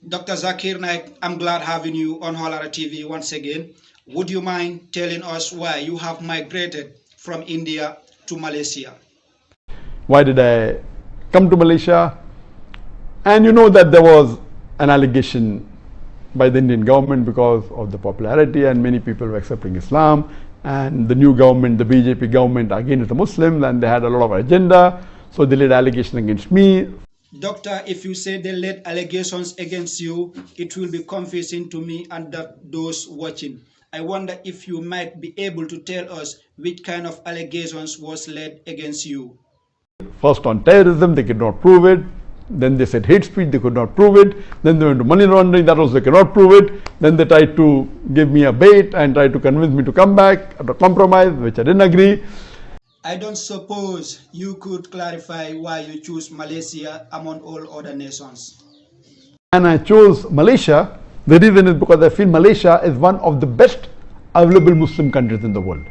Dr. Zakir Naik, I'm glad having you on Holara TV once again. Would you mind telling us why you have migrated from India to Malaysia? Why did I come to Malaysia? And you know that there was an allegation by the Indian government because of the popularity and many people were accepting Islam, and the new government, the BJP government, again is the Muslims, and they had a lot of agenda, so they laid allegation against me. Doctor, if you say they laid allegations against you, it will be confusing to me and those watching. I wonder if you might be able to tell us which kind of allegations was laid against you. First on terrorism, they could not prove it. Then they said hate speech, they could not prove it. Then they went to money laundering, that also they cannot prove it. Then they tried to give me a bait and tried to convince me to come back at a compromise, which I didn't agree. I don't suppose you could clarify why you choose Malaysia among all other nations. And I chose Malaysia. The reason is because I feel Malaysia is one of the best available Muslim countries in the world.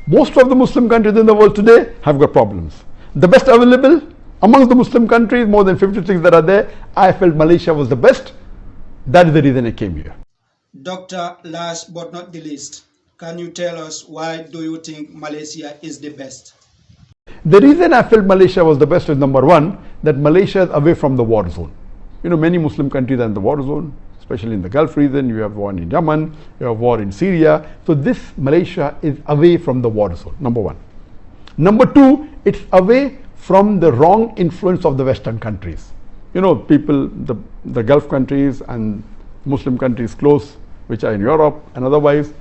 Most of the Muslim countries in the world today have got problems. The best available amongst the Muslim countries, more than 56 that are there, I felt Malaysia was the best. That is the reason I came here. Doctor, last but not the least, can you tell us why do you think Malaysia is the best? The reason I felt Malaysia was the best is number one, that Malaysia is away from the war zone. You know, many Muslim countries are in the war zone, especially in the Gulf region. You have war in Yemen, you have war in Syria. So this Malaysia is away from the war zone, number one. Number two, it's away from the wrong influence of the Western countries. You know, people, the Gulf countries and Muslim countries close, which are in Europe and otherwise,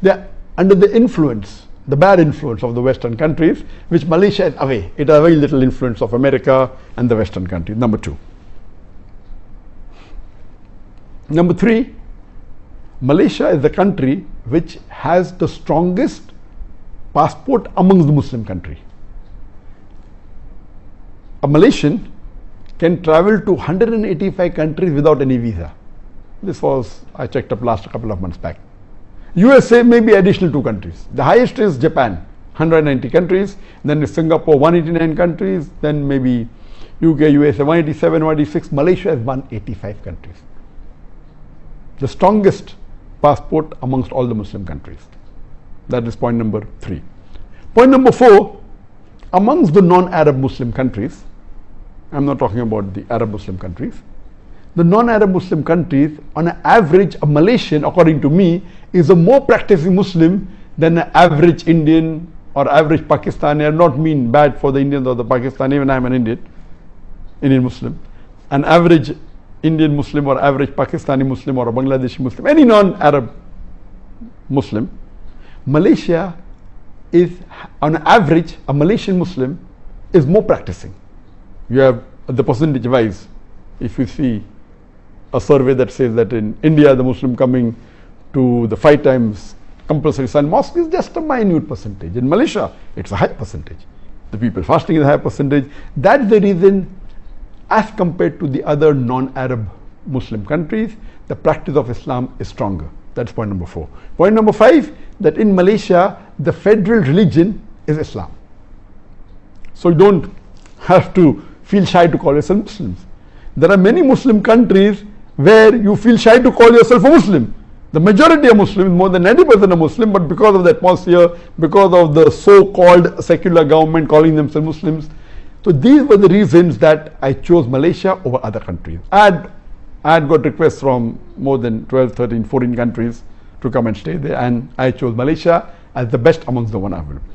they're under the influence, the bad influence of the Western countries, which Malaysia is away. It has very little influence of America and the Western countries, number two. Number three, Malaysia is the country which has the strongest passport amongst the Muslim countries. A Malaysian can travel to 185 countries without any visa. This was, I checked up last couple of months back. USA may be additional 2 countries. The highest is Japan, 190 countries. Then is Singapore, 189 countries. Then maybe UK, USA, 187, 186. Malaysia is 185 countries. The strongest passport amongst all the Muslim countries. That is point number 3. Point number 4, amongst the non-Arab Muslim countries, I'm not talking about the Arab Muslim countries, the non-Arab Muslim countries, on an average, a Malaysian, according to me, is a more practicing Muslim than an average Indian or average Pakistani. I do not mean bad for the Indians or the Pakistani, even I am an Indian Muslim. An average Indian Muslim or average Pakistani Muslim or a Bangladeshi Muslim, any non-Arab Muslim, Malaysia is, on average, a Malaysian Muslim is more practicing. You have the percentage wise, if you see a survey that says that in India the Muslim coming to the 5 times compulsory Sun mosque is just a minute percentage. In Malaysia, it's a high percentage. The people fasting is a high percentage. That's the reason, as compared to the other non-Arab Muslim countries, the practice of Islam is stronger. That's point number 4. Point number 5, that in Malaysia, the federal religion is Islam. So you don't have to feel shy to call yourself Muslims. There are many Muslim countries where you feel shy to call yourself a Muslim. The majority are Muslims, more than 90% are Muslim, but because of the atmosphere, because of the so-called secular government calling themselves Muslims. So these were the reasons that I chose Malaysia over other countries. I had got requests from more than 12, 13, 14 countries to come and stay there, and I chose Malaysia as the best amongst the one available.